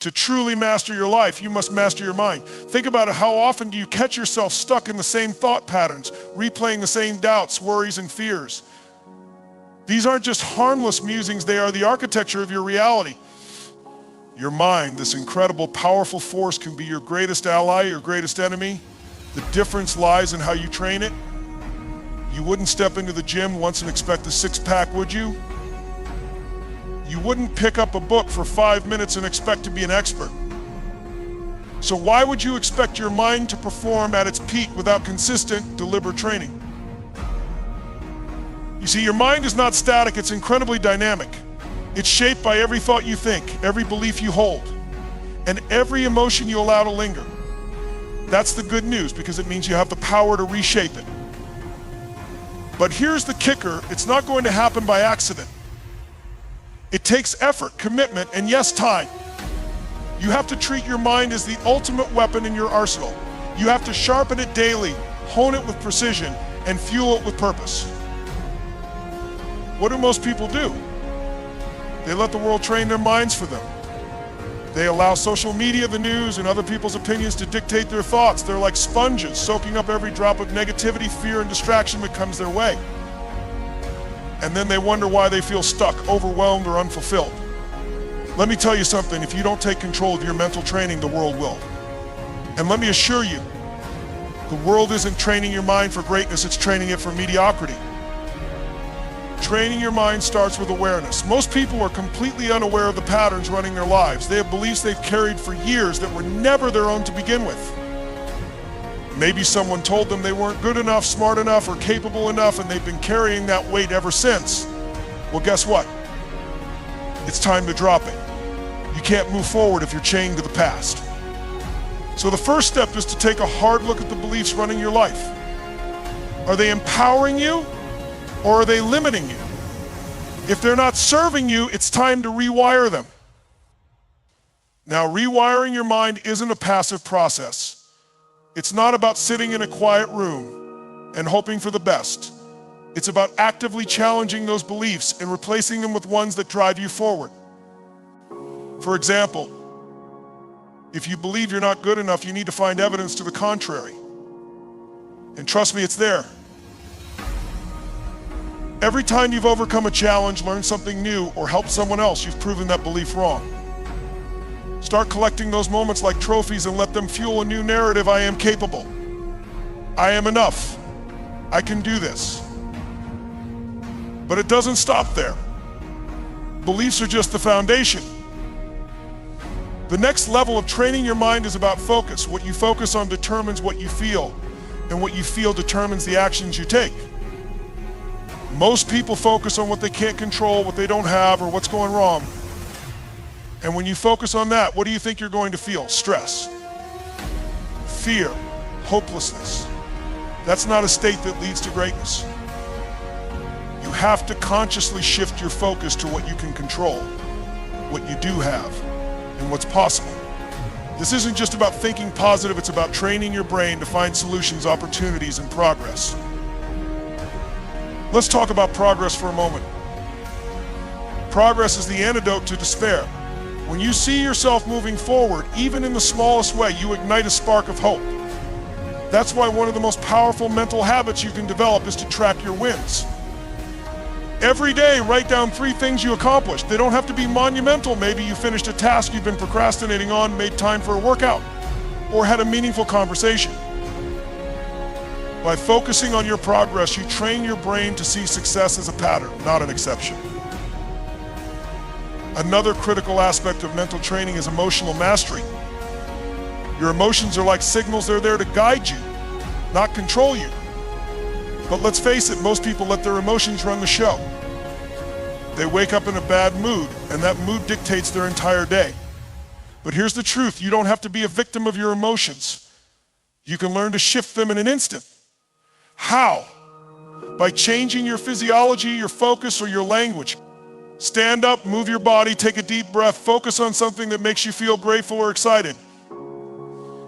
To truly master your life, you must master your mind. Think about it. How often do you catch yourself stuck in the same thought patterns, replaying the same doubts, worries, and fears? These aren't just harmless musings, they are the architecture of your reality. Your mind, this incredible, powerful force, can be your greatest ally, your greatest enemy. The difference lies in how you train it. You wouldn't step into the gym once and expect a six-pack, would you? You wouldn't pick up a book for 5 minutes and expect to be an expert. So why would you expect your mind to perform at its peak without consistent, deliberate training? You see, your mind is not static, it's incredibly dynamic. It's shaped by every thought you think, every belief you hold, and every emotion you allow to linger. That's the good news, because it means you have the power to reshape it. But here's the kicker, it's not going to happen by accident. It takes effort, commitment, and yes, time. You have to treat your mind as the ultimate weapon in your arsenal. You have to sharpen it daily, hone it with precision, and fuel it with purpose. What do most people do? They let the world train their minds for them. They allow social media, the news, and other people's opinions to dictate their thoughts. They're like sponges, soaking up every drop of negativity, fear, and distraction that comes their way. And then they wonder why they feel stuck, overwhelmed, or unfulfilled. Let me tell you something, if you don't take control of your mental training, the world will. And let me assure you, the world isn't training your mind for greatness, it's training it for mediocrity. Training your mind starts with awareness. Most people are completely unaware of the patterns running their lives. They have beliefs they've carried for years that were never their own to begin with. Maybe someone told them they weren't good enough, smart enough, or capable enough, and they've been carrying that weight ever since. Well, guess what? It's time to drop it. You can't move forward if you're chained to the past. So the first step is to take a hard look at the beliefs running your life. Are they empowering you, or are they limiting you? If they're not serving you, it's time to rewire them. Now, rewiring your mind isn't a passive process. It's not about sitting in a quiet room and hoping for the best. It's about actively challenging those beliefs and replacing them with ones that drive you forward. For example, if you believe you're not good enough, you need to find evidence to the contrary. And trust me, it's there. Every time you've overcome a challenge, learned something new, or helped someone else, you've proven that belief wrong. Start collecting those moments like trophies and let them fuel a new narrative. I am capable. I am enough. I can do this. But it doesn't stop there. Beliefs are just the foundation. The next level of training your mind is about focus. What you focus on determines what you feel, and what you feel determines the actions you take. Most people focus on what they can't control, what they don't have, or what's going wrong. And when you focus on that, what do you think you're going to feel? Stress, fear, hopelessness. That's not a state that leads to greatness. You have to consciously shift your focus to what you can control, what you do have, and what's possible. This isn't just about thinking positive, it's about training your brain to find solutions, opportunities, and progress. Let's talk about progress for a moment. Progress is the antidote to despair. When you see yourself moving forward, even in the smallest way, you ignite a spark of hope. That's why one of the most powerful mental habits you can develop is to track your wins. Every day, write down 3 things you accomplished. They don't have to be monumental. Maybe you finished a task you've been procrastinating on, made time for a workout, or had a meaningful conversation. By focusing on your progress, you train your brain to see success as a pattern, not an exception. Another critical aspect of mental training is emotional mastery. Your emotions are like signals. They're there to guide you, not control you. But let's face it, most people let their emotions run the show. They wake up in a bad mood, and that mood dictates their entire day. But here's the truth, you don't have to be a victim of your emotions. You can learn to shift them in an instant. How? By changing your physiology, your focus, or your language. Stand up, move your body, take a deep breath, focus on something that makes you feel grateful or excited.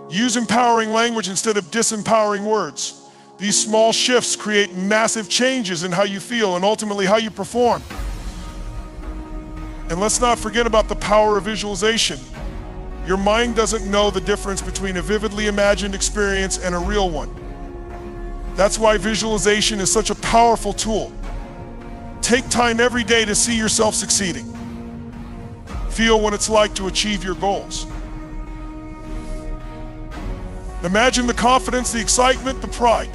Use empowering language instead of disempowering words. These small shifts create massive changes in how you feel and ultimately how you perform. And let's not forget about the power of visualization. Your mind doesn't know the difference between a vividly imagined experience and a real one. That's why visualization is such a powerful tool. Take time every day to see yourself succeeding. Feel what it's like to achieve your goals. Imagine the confidence, the excitement, the pride.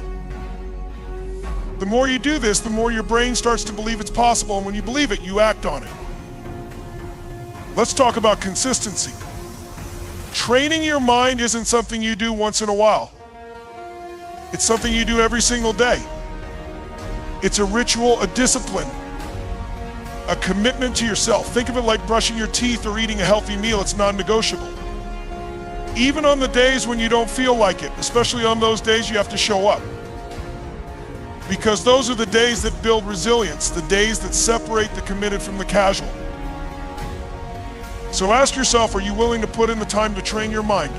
The more you do this, the more your brain starts to believe it's possible, and when you believe it, you act on it. Let's talk about consistency. Training your mind isn't something you do once in a while. It's something you do every single day. It's a ritual, a discipline, a commitment to yourself. Think of it like brushing your teeth or eating a healthy meal. It's non-negotiable. Even on the days when you don't feel like it, especially on those days you have to show up. Because those are the days that build resilience, the days that separate the committed from the casual. So ask yourself, are you willing to put in the time to train your mind?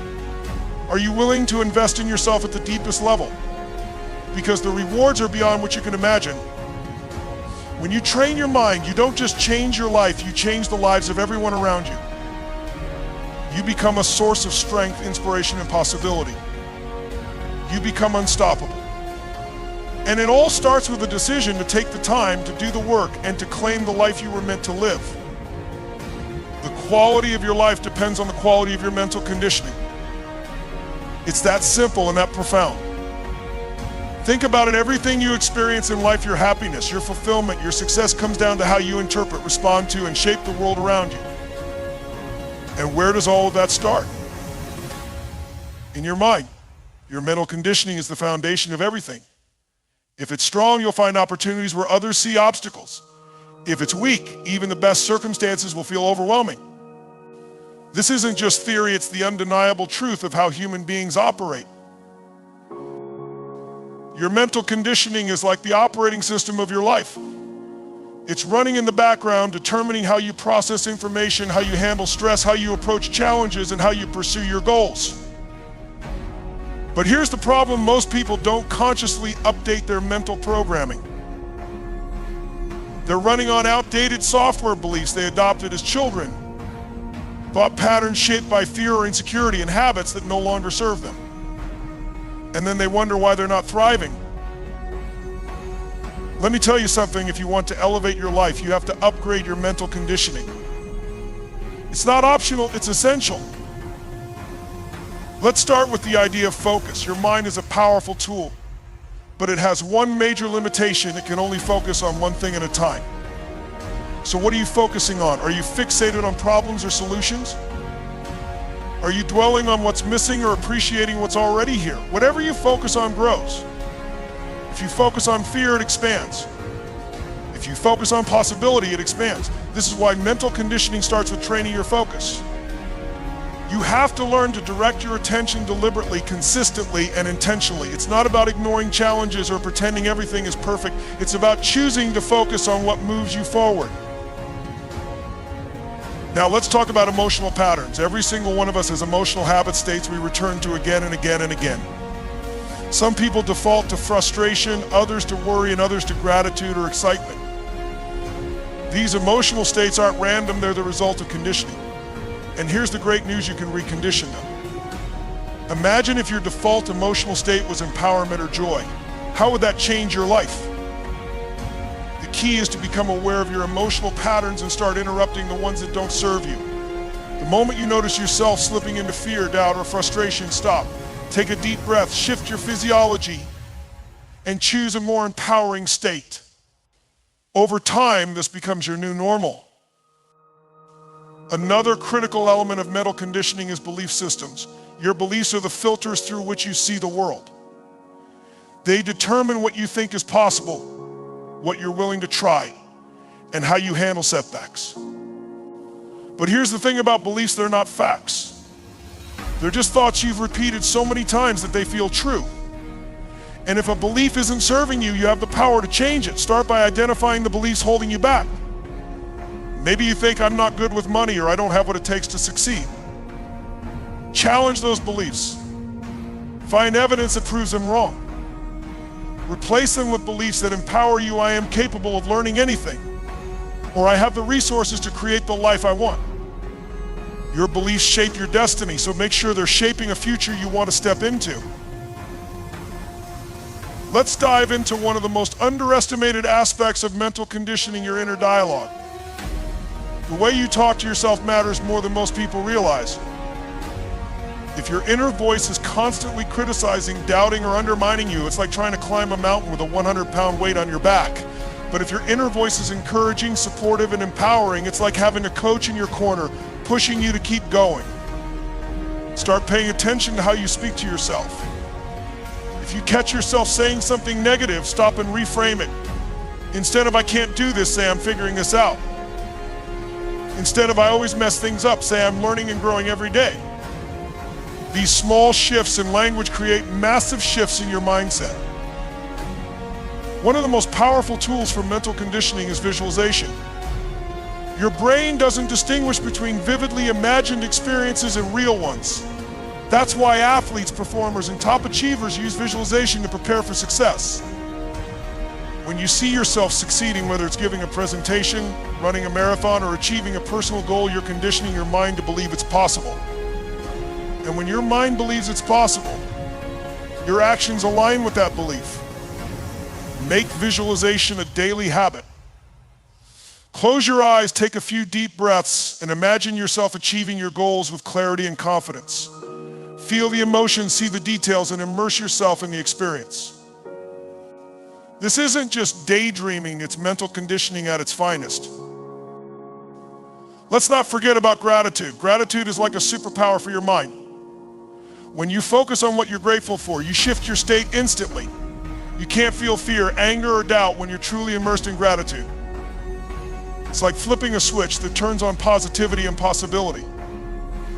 Are you willing to invest in yourself at the deepest level? Because the rewards are beyond what you can imagine. When you train your mind, you don't just change your life, you change the lives of everyone around you. You become a source of strength, inspiration, and possibility. You become unstoppable. And it all starts with a decision to take the time to do the work and to claim the life you were meant to live. The quality of your life depends on the quality of your mental conditioning. It's that simple and that profound. Think about it, everything you experience in life, your happiness, your fulfillment, your success comes down to how you interpret, respond to, and shape the world around you. And where does all of that start? In your mind. Your mental conditioning is the foundation of everything. If it's strong, you'll find opportunities where others see obstacles. If it's weak, even the best circumstances will feel overwhelming. This isn't just theory, it's the undeniable truth of how human beings operate. Your mental conditioning is like the operating system of your life. It's running in the background, determining how you process information, how you handle stress, how you approach challenges, and how you pursue your goals. But here's the problem, most people don't consciously update their mental programming. They're running on outdated software beliefs they adopted as children, thought patterns shaped by fear or insecurity, and habits that no longer serve them. And then they wonder why they're not thriving. Let me tell you something, if you want to elevate your life, you have to upgrade your mental conditioning. It's not optional, it's essential. Let's start with the idea of focus. Your mind is a powerful tool, but it has one major limitation: it can only focus on one thing at a time. So what are you focusing on? Are you fixated on problems or solutions? Are you dwelling on what's missing or appreciating what's already here? Whatever you focus on grows. If you focus on fear, it expands. If you focus on possibility, it expands. This is why mental conditioning starts with training your focus. You have to learn to direct your attention deliberately, consistently, and intentionally. It's not about ignoring challenges or pretending everything is perfect. It's about choosing to focus on what moves you forward. Now let's talk about emotional patterns. Every single one of us has emotional habit states we return to again and again and again. Some people default to frustration, others to worry, and others to gratitude or excitement. These emotional states aren't random, they're the result of conditioning. And here's the great news, you can recondition them. Imagine if your default emotional state was empowerment or joy. How would that change your life? The key is to become aware of your emotional patterns and start interrupting the ones that don't serve you. The moment you notice yourself slipping into fear, doubt, or frustration, stop. Take a deep breath, shift your physiology, and choose a more empowering state. Over time, this becomes your new normal. Another critical element of mental conditioning is belief systems. Your beliefs are the filters through which you see the world. They determine what you think is possible, what you're willing to try, and how you handle setbacks. But here's the thing about beliefs, they're not facts. They're just thoughts you've repeated so many times that they feel true. And if a belief isn't serving you, you have the power to change it. Start by identifying the beliefs holding you back. Maybe you think, I'm not good with money, or I don't have what it takes to succeed. Challenge those beliefs. Find evidence that proves them wrong. Replace them with beliefs that empower you. I am capable of learning anything, or I have the resources to create the life I want. Your beliefs shape your destiny, so make sure they're shaping a future you want to step into. Let's dive into one of the most underestimated aspects of mental conditioning, your inner dialogue. The way you talk to yourself matters more than most people realize. If your inner voice is constantly criticizing, doubting, or undermining you, it's like trying to climb a mountain with a 100-pound weight on your back. But if your inner voice is encouraging, supportive, and empowering, it's like having a coach in your corner, pushing you to keep going. Start paying attention to how you speak to yourself. If you catch yourself saying something negative, stop and reframe it. Instead of "I can't do this," say "I'm figuring this out." Instead of "I always mess things up," say "I'm learning and growing every day." These small shifts in language create massive shifts in your mindset. One of the most powerful tools for mental conditioning is visualization. Your brain doesn't distinguish between vividly imagined experiences and real ones. That's why athletes, performers, and top achievers use visualization to prepare for success. When you see yourself succeeding, whether it's giving a presentation, running a marathon, or achieving a personal goal, you're conditioning your mind to believe it's possible. And when your mind believes it's possible, your actions align with that belief. Make visualization a daily habit. Close your eyes, take a few deep breaths, and imagine yourself achieving your goals with clarity and confidence. Feel the emotions, see the details, and immerse yourself in the experience. This isn't just daydreaming, it's mental conditioning at its finest. Let's not forget about gratitude. Gratitude is like a superpower for your mind. When you focus on what you're grateful for, you shift your state instantly. You can't feel fear, anger, or doubt when you're truly immersed in gratitude. It's like flipping a switch that turns on positivity and possibility.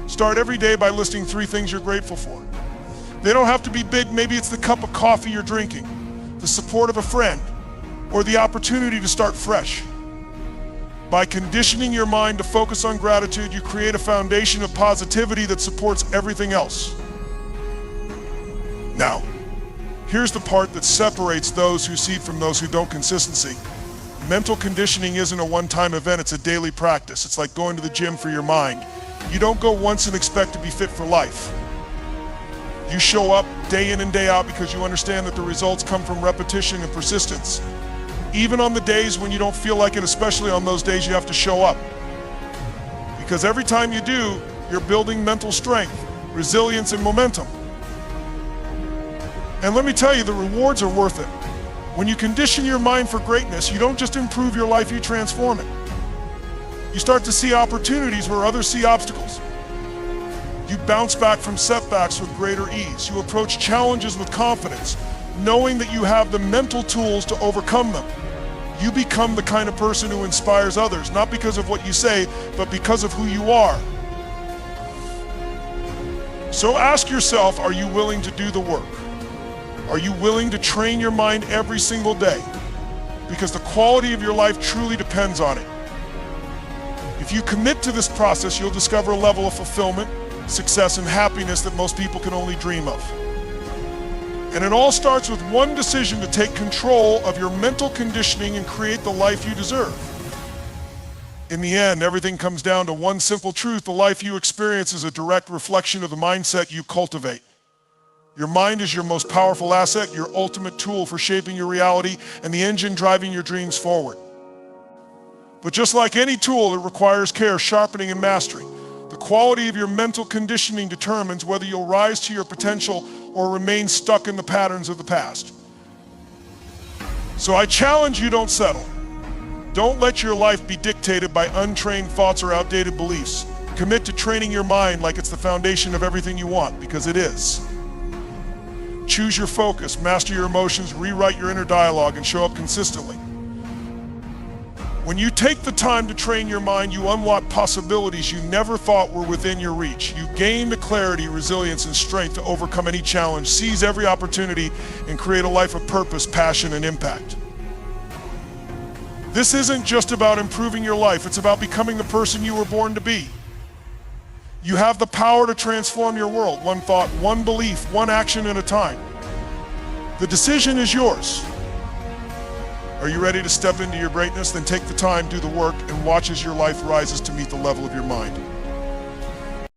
Start every day by listing 3 things you're grateful for. They don't have to be big. Maybe it's the cup of coffee you're drinking, the support of a friend, or the opportunity to start fresh. By conditioning your mind to focus on gratitude, you create a foundation of positivity that supports everything else. Now, here's the part that separates those who succeed from those who don't: consistency. Mental conditioning isn't a one-time event, it's a daily practice. It's like going to the gym for your mind. You don't go once and expect to be fit for life. You show up day in and day out because you understand that the results come from repetition and persistence. Even on the days when you don't feel like it, especially on those days you have to show up. Because every time you do, you're building mental strength, resilience, and momentum. And let me tell you, the rewards are worth it. When you condition your mind for greatness, you don't just improve your life, you transform it. You start to see opportunities where others see obstacles. You bounce back from setbacks with greater ease. You approach challenges with confidence, knowing that you have the mental tools to overcome them. You become the kind of person who inspires others, not because of what you say, but because of who you are. So ask yourself, are you willing to do the work? Are you willing to train your mind every single day? Because the quality of your life truly depends on it. If you commit to this process, you'll discover a level of fulfillment, success, and happiness that most people can only dream of. And it all starts with one decision to take control of your mental conditioning and create the life you deserve. In the end, everything comes down to one simple truth: the life you experience is a direct reflection of the mindset you cultivate. Your mind is your most powerful asset, your ultimate tool for shaping your reality, and the engine driving your dreams forward. But just like any tool, it requires care, sharpening, and mastery. The quality of your mental conditioning determines whether you'll rise to your potential or remain stuck in the patterns of the past. So I challenge you, don't settle. Don't let your life be dictated by untrained thoughts or outdated beliefs. Commit to training your mind like it's the foundation of everything you want, because it is. Choose your focus, master your emotions, rewrite your inner dialogue, and show up consistently. When you take the time to train your mind, you unlock possibilities you never thought were within your reach. You gain the clarity, resilience, and strength to overcome any challenge, seize every opportunity, and create a life of purpose, passion, and impact. This isn't just about improving your life, it's about becoming the person you were born to be. You have the power to transform your world, one thought, one belief, one action at a time. The decision is yours. Are you ready to step into your greatness? Then take the time, do the work, and watch as your life rises to meet the level of your mind.